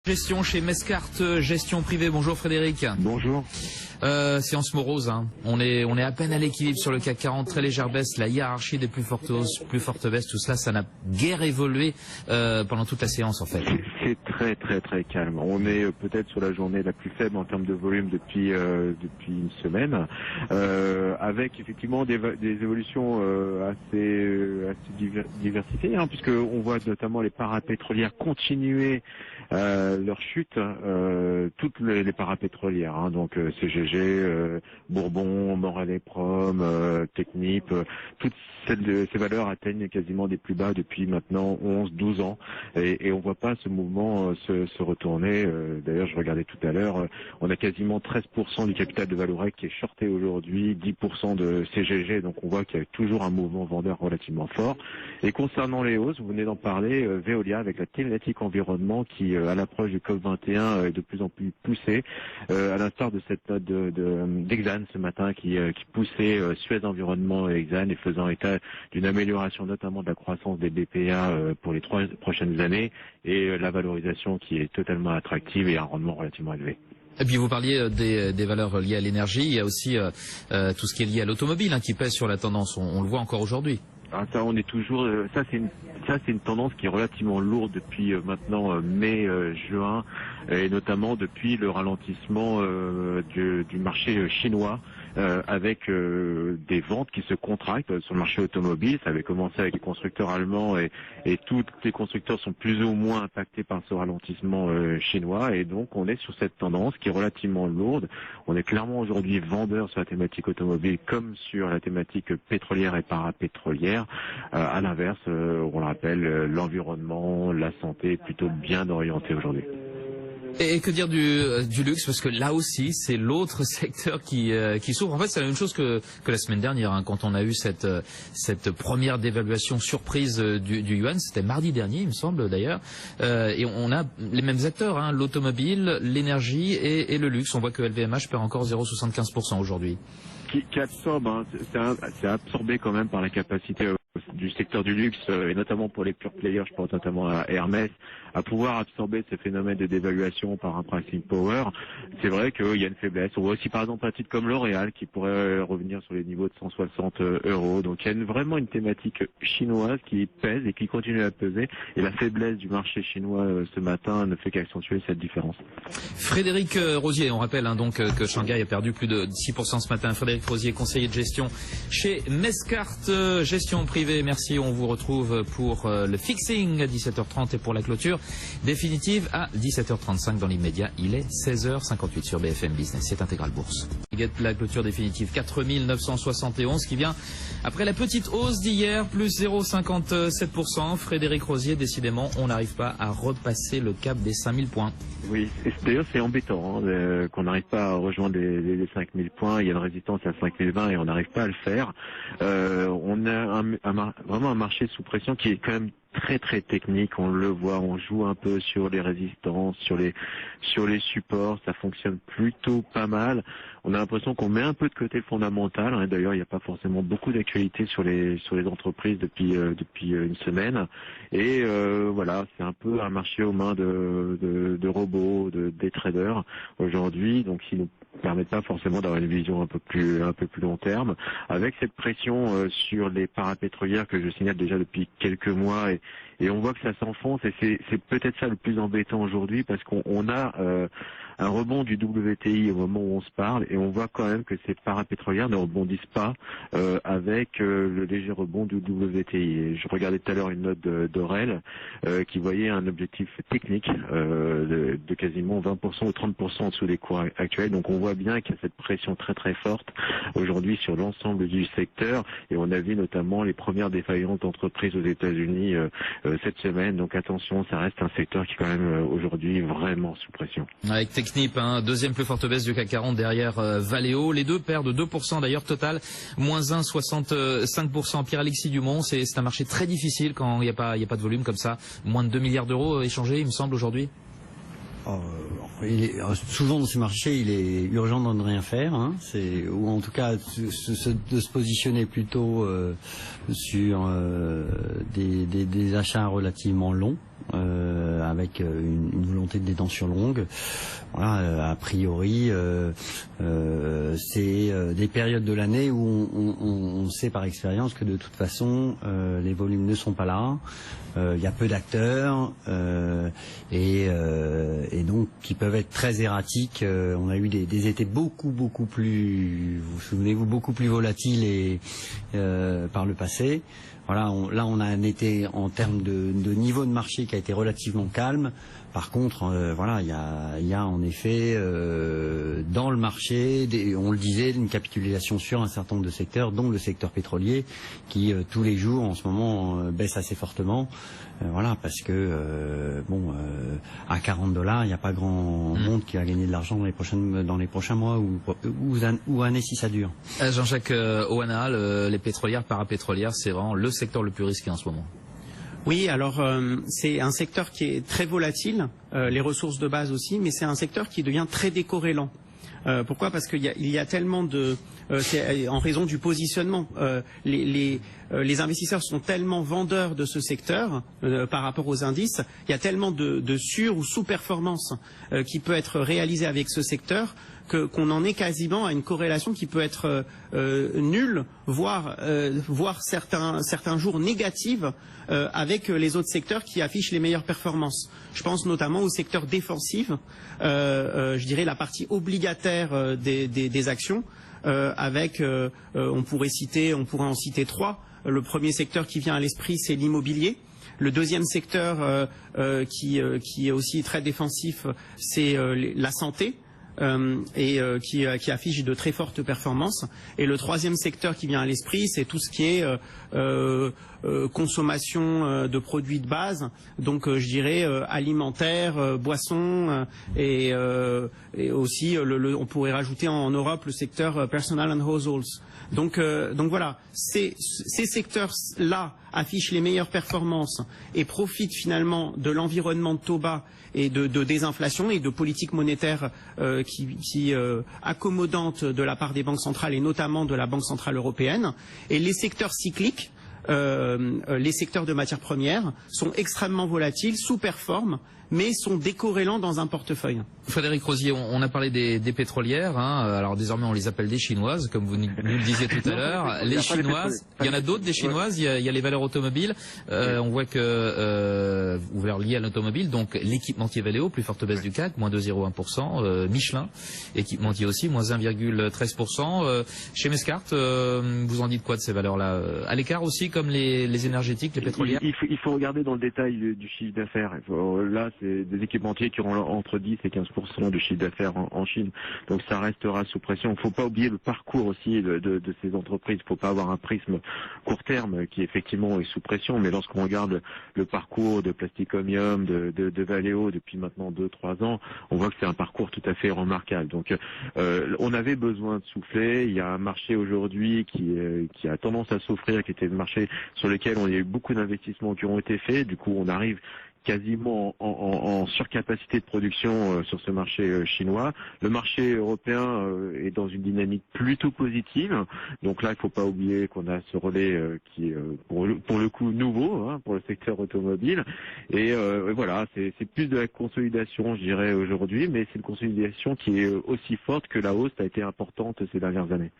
Gestion chez Mescart, gestion privée. Bonjour Frédéric. Bonjour. Séance morose, hein. On est à peine à l'équilibre sur le CAC 40, très légère baisse, la hiérarchie des plus fortes hausses, plus fortes baisses, tout cela, ça n'a guère évolué pendant toute la séance en fait. C'est très calme. On est peut-être sur la journée la plus faible en termes de volume depuis une semaine, avec effectivement des évolutions assez diversifiées, hein, puisque on voit notamment les parapétrolières continuer leur chute, toutes les parapétrolières, hein, donc CGG, Bourbon, Morel et Prom, Technip, toutes ces valeurs atteignent quasiment des plus bas depuis maintenant 11-12 ans, et on voit pas ce mouvement se retourner. D'ailleurs, je regardais tout à l'heure, on a quasiment 13% du capital de Vallourec qui est shorté aujourd'hui, 10% de CGG, donc on voit qu'il y a toujours un mouvement vendeur relativement fort. Et concernant les hausses, vous venez d'en parler, Veolia avec la thématique environnement qui, à l'approche du COP21, est de plus en plus poussée, à l'instar de cette note d'Exane ce matin qui poussait Suez Environnement et Exane et faisant état d'une amélioration notamment de la croissance des BPA pour les 3 prochaines années et la valorisation qui est totalement attractive et un rendement relativement élevé. Et puis vous parliez des valeurs liées à l'énergie, il y a aussi tout ce qui est lié à l'automobile, hein, qui pèse sur la tendance, on le voit encore aujourd'hui. Ah, ça, on est toujours. Ça, c'est une tendance qui est relativement lourde depuis maintenant mai-juin, et notamment depuis le ralentissement du marché chinois, avec des ventes qui se contractent sur le marché automobile. Ça avait commencé avec les constructeurs allemands et tous les constructeurs sont plus ou moins impactés par ce ralentissement chinois, et donc on est sur cette tendance qui est relativement lourde. On est clairement aujourd'hui vendeur sur la thématique automobile comme sur la thématique pétrolière et parapétrolière. À l'inverse, on le rappelle, l'environnement, la santé est plutôt bien orienté aujourd'hui. Et que dire du luxe, parce que là aussi c'est l'autre secteur qui souffre. En fait, c'est la même chose que la semaine dernière, hein, quand on a eu cette première dévaluation surprise du yuan. C'était mardi dernier, il me semble d'ailleurs. Et on a les mêmes acteurs, hein, l'automobile, l'énergie et le luxe. On voit que LVMH perd encore 0,75% aujourd'hui. Qui absorbe, hein, c'est absorbé quand même par la capacité du secteur du luxe, et notamment pour les pure players, je pense notamment à Hermès, à pouvoir absorber ces phénomènes de dévaluation par un pricing power. C'est vrai qu'il y a une faiblesse. On voit aussi par exemple un titre comme L'Oréal qui pourrait revenir sur les niveaux de 160 €. Donc il y a vraiment une thématique chinoise qui pèse et qui continue à peser. Et la faiblesse du marché chinois ce matin ne fait qu'accentuer cette différence. Frédéric Rosier, on rappelle, hein, donc que Shanghai a perdu plus de 6% ce matin. Frédéric Rosier, conseiller de gestion chez Mescart, gestion privée. Merci, on vous retrouve pour le fixing à 17h30 et pour la clôture définitive à 17h35 dans l'immédiat. Il est 16h58 sur BFM Business, c'est Intégral Bourse. La clôture définitive 4971 qui vient après la petite hausse d'hier, plus 0,57%. Frédéric Rosier, décidément, on n'arrive pas à repasser le cap des 5000 points. Oui, d'ailleurs c'est embêtant, hein, qu'on n'arrive pas à rejoindre les 5000 points. Il y a une résistance à 5020 et on n'arrive pas à le faire. On a vraiment un marché sous pression qui est quand même très technique. On le voit, on joue un peu sur les résistances, sur les supports, ça fonctionne plutôt pas mal. On a l'impression qu'on met un peu de côté le fondamental, hein. D'ailleurs, il n'y a pas forcément beaucoup d'actualité sur les entreprises depuis une semaine. Et voilà, c'est un peu un marché aux mains de robots, des traders aujourd'hui, donc qui nous permettent pas forcément d'avoir une vision un peu plus long terme, avec cette pression sur les parapétrolières que je signale déjà depuis quelques mois, et on voit que ça s'enfonce, et c'est peut-être ça le plus embêtant aujourd'hui, parce qu'on a un rebond du WTI au moment où on se parle, et on voit quand même que ces parapétrolières ne rebondissent pas avec le léger rebond du WTI. Et je regardais tout à l'heure une note d'Orel qui voyait un objectif technique de quasiment 20% ou 30% en dessous des cours actuels. Donc on voit bien qu'il y a cette pression très forte aujourd'hui sur l'ensemble du secteur, et on a vu notamment les premières défaillances d'entreprises aux États-Unis cette semaine. Donc attention, ça reste un secteur qui est quand même aujourd'hui vraiment sous pression. Avec Technip, hein, deuxième plus forte baisse du CAC 40 derrière Valeo. Les deux perdent 2% d'ailleurs, total moins 1,65%. Pierre-Alexis Dumont, c'est un marché très difficile quand il n'y a pas de volume comme ça. Moins de 2 milliards d'euros échangés, il me semble, aujourd'hui. Souvent dans ce marché, il est urgent de ne rien faire, hein, ou en tout cas de se positionner plutôt sur des achats relativement longs. avec une volonté de détention longue. Voilà, a priori, c'est des périodes de l'année où on sait par expérience que de toute façon, les volumes ne sont pas là. Il y a peu d'acteurs et donc qui peuvent être très erratiques. On a eu des étés beaucoup plus, vous souvenez-vous, beaucoup plus volatiles et par le passé. Voilà, là on a un été en termes de niveau de marché qui a été relativement calme. Par contre, voilà, il y a en effet dans le marché, on le disait, une capitulation sur un certain nombre de secteurs, dont le secteur pétrolier, qui tous les jours en ce moment baisse assez fortement. Voilà, parce que à $40, il n'y a pas grand monde qui va gagner de l'argent dans les prochains mois ou années si ça dure. Jean-Jacques Oana, les pétrolières, parapétrolières, c'est vraiment le secteur le plus risqué en ce moment. Oui, alors c'est un secteur qui est très volatile, les ressources de base aussi, mais c'est un secteur qui devient très décorrélant. Pourquoi? Parce qu'il y a tellement de... c'est en raison du positionnement. Les investisseurs sont tellement vendeurs de ce secteur par rapport aux indices. Il y a tellement de sur- ou sous-performance qui peut être réalisée avec ce secteur qu'on en est quasiment à une corrélation qui peut être nulle, voire certains jours négative avec les autres secteurs qui affichent les meilleures performances. Je pense notamment au secteur défensif, je dirais la partie obligataire des actions, avec on pourrait en citer trois. Le premier secteur qui vient à l'esprit, c'est l'immobilier. Le deuxième secteur qui est aussi très défensif, c'est la santé. Qui affiche de très fortes performances. Et le troisième secteur qui vient à l'esprit, c'est tout ce qui est consommation de produits de base, donc je dirais alimentaire, boissons et aussi on pourrait rajouter en Europe le secteur personal and households. Donc voilà, ces secteurs-là affichent les meilleures performances et profitent finalement de l'environnement de taux bas et de désinflation et de politique monétaire accommodante de la part des banques centrales et notamment de la Banque centrale européenne. Et les secteurs cycliques, les secteurs de matières premières, sont extrêmement volatiles, sous-performent, mais sont décorrélants dans un portefeuille. Frédéric Rosier, on a parlé des pétrolières, alors désormais on les appelle des chinoises, comme vous nous le disiez tout à l'heure. Les chinoises, il y en a d'autres des chinoises, il y a les valeurs automobiles. On voit que valeurs liées à l'automobile, donc l'équipementier Valeo, plus forte baisse du CAC, moins 2,01%. Michelin, équipementier aussi, moins 1,13%. Chez Mescart, vous en dites quoi de ces valeurs-là? À l'écart aussi, comme les énergétiques, les pétrolières? Il faut regarder dans le détail du chiffre d'affaires. Là, c'est des équipementiers qui auront entre 10 et 15% de chiffre d'affaires en Chine. Donc ça restera sous pression. Il ne faut pas oublier le parcours aussi de ces entreprises. Il ne faut pas avoir un prisme court terme qui effectivement est sous pression. Mais lorsqu'on regarde le parcours de Plasticomium, de Valeo depuis maintenant 2-3 ans, on voit que c'est un parcours tout à fait remarquable. Donc on avait besoin de souffler. Il y a un marché aujourd'hui qui a tendance à s'offrir, qui était le marché sur lequel on a eu beaucoup d'investissements qui ont été faits. Du coup, on arrive quasiment en surcapacité de production sur ce marché chinois. Le marché européen est dans une dynamique plutôt positive. Donc là, il ne faut pas oublier qu'on a ce relais qui est pour le coup nouveau pour le secteur automobile. Et voilà, c'est plus de la consolidation, je dirais, aujourd'hui, mais c'est une consolidation qui est aussi forte que la hausse a été importante ces dernières années.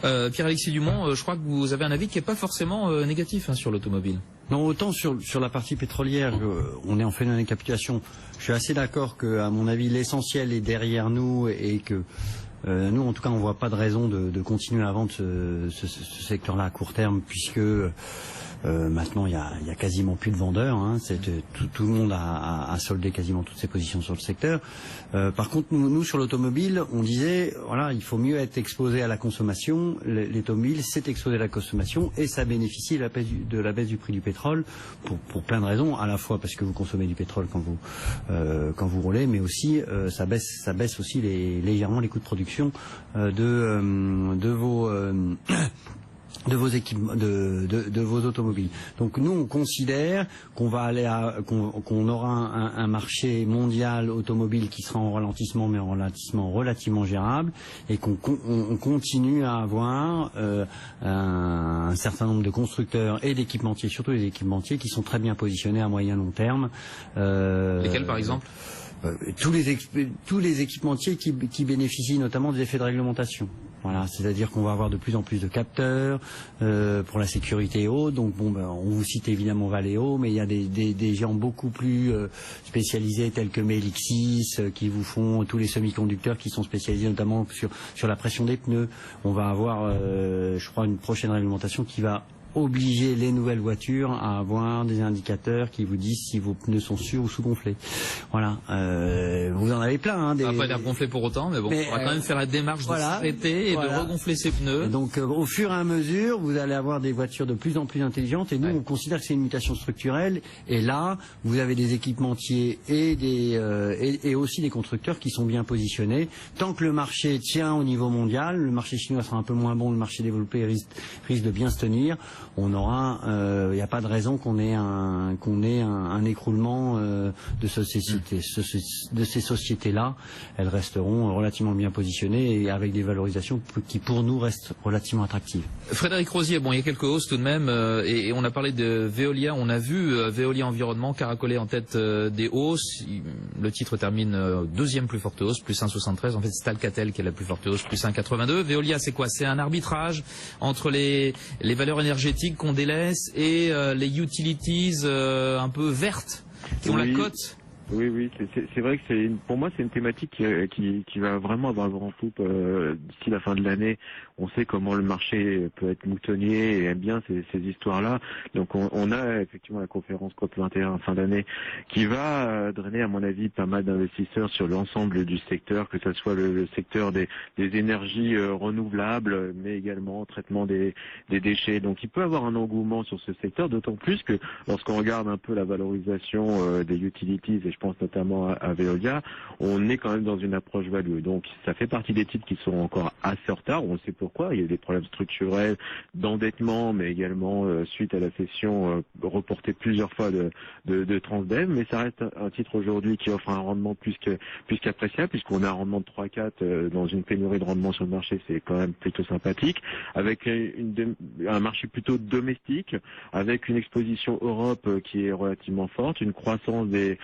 Pierre-Alexis Dumont, je crois que vous avez un avis qui n'est pas forcément négatif sur l'automobile. Non, autant sur la partie pétrolière, on est en phénomène de capitulation. Je suis assez d'accord que, à mon avis, l'essentiel est derrière nous et que nous, en tout cas, on ne voit pas de raison de continuer à vendre ce secteur-là à court terme, puisque maintenant il y a quasiment plus de vendeurs. Tout le monde a soldé quasiment toutes ses positions sur le secteur. Par contre, nous sur l'automobile, on disait voilà, il faut mieux être exposé à la consommation. L'automobile, c'est exposé à la consommation et ça bénéficie de la baisse du prix du pétrole pour plein de raisons, à la fois parce que vous consommez du pétrole quand vous roulez, mais aussi ça baisse aussi légèrement les coûts de production de de vos équipements, de vos automobiles. Donc nous, on considère qu'on va aller qu'on aura un marché mondial automobile qui sera en ralentissement, mais en ralentissement relativement gérable, et qu'on continue à avoir un certain nombre de constructeurs et d'équipementiers, surtout les équipementiers, qui sont très bien positionnés à moyen long terme. Lesquels, par exemple? Tous les équipementiers qui bénéficient notamment des effets de réglementation. Voilà, c'est-à-dire qu'on va avoir de plus en plus de capteurs pour la sécurité et autres. Donc bon, on vous cite évidemment Valeo, mais il y a des gens beaucoup plus spécialisés tels que Melixis qui vous font tous les semi-conducteurs qui sont spécialisés notamment sur la pression des pneus. On va avoir, je crois, une prochaine réglementation qui va obliger les nouvelles voitures à avoir des indicateurs qui vous disent si vos pneus sont sûrs ou sous-gonflés. Voilà. Vous en avez plein. Hein, Ça va pas l'air gonflé pour autant, mais bon, on va quand même faire la démarche de s'arrêter et de regonfler ses pneus. Et donc, au fur et à mesure, vous allez avoir des voitures de plus en plus intelligentes. Et nous, on considère que c'est une mutation structurelle. Et là, vous avez des équipementiers et aussi des constructeurs qui sont bien positionnés. Tant que le marché tient au niveau mondial, le marché chinois sera un peu moins bon, le marché développé risque de bien se tenir. On aura, il n'y a pas de raison qu'on ait un écroulement de ces sociétés-là. Elles resteront relativement bien positionnées et avec des valorisations qui pour nous restent relativement attractives. Frédéric Rosier, bon, il y a quelques hausses tout de même, et on a parlé de Veolia. On a vu Veolia Environnement caracoler en tête des hausses. Le titre termine deuxième plus forte hausse, plus 1,73. En fait, c'est Alcatel qui est la plus forte hausse, plus 1,82. Veolia, c'est quoi? C'est un arbitrage entre les valeurs énergétiques qu'on délaisse et les utilities un peu vertes qui ont la cote. Oui, c'est vrai que pour moi c'est une thématique qui va vraiment avoir le vent en poupe d'ici la fin de l'année. On sait comment le marché peut être moutonnier et aime bien ces histoires-là. Donc on a effectivement la conférence COP21 fin d'année qui va drainer à mon avis pas mal d'investisseurs sur l'ensemble du secteur, que ce soit le secteur des énergies renouvelables, mais également traitement des déchets. Donc il peut avoir un engouement sur ce secteur, d'autant plus que lorsqu'on regarde un peu la valorisation des utilities, et je pense notamment à Veolia, on est quand même dans une approche value. Donc ça fait partie des titres qui sont encore assez en retard. On sait pourquoi. Il y a des problèmes structurels d'endettement, mais également suite à la cession reportée plusieurs fois de Transdev. Mais ça reste un titre aujourd'hui qui offre un rendement plus qu'appréciable, puisqu'on a un rendement de 3,4 dans une pénurie de rendement sur le marché. C'est quand même plutôt sympathique. Avec un marché plutôt domestique, avec une exposition Europe qui est relativement forte, une croissance des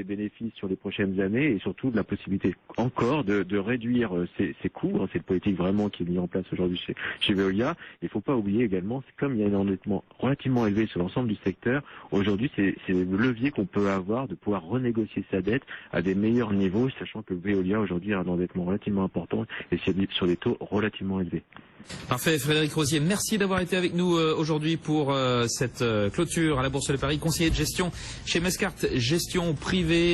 bénéfices sur les prochaines années et surtout de la possibilité encore de réduire ses coûts. C'est une politique vraiment qui est mise en place aujourd'hui chez Veolia. Il ne faut pas oublier également, comme il y a un endettement relativement élevé sur l'ensemble du secteur, aujourd'hui c'est le levier qu'on peut avoir de pouvoir renégocier sa dette à des meilleurs niveaux, sachant que Veolia aujourd'hui a un endettement relativement important et sur des taux relativement élevés. Parfait, Frédéric Rosier, merci d'avoir été avec nous aujourd'hui pour cette clôture à la Bourse de Paris, conseiller de gestion chez Mescart Gestion Privée.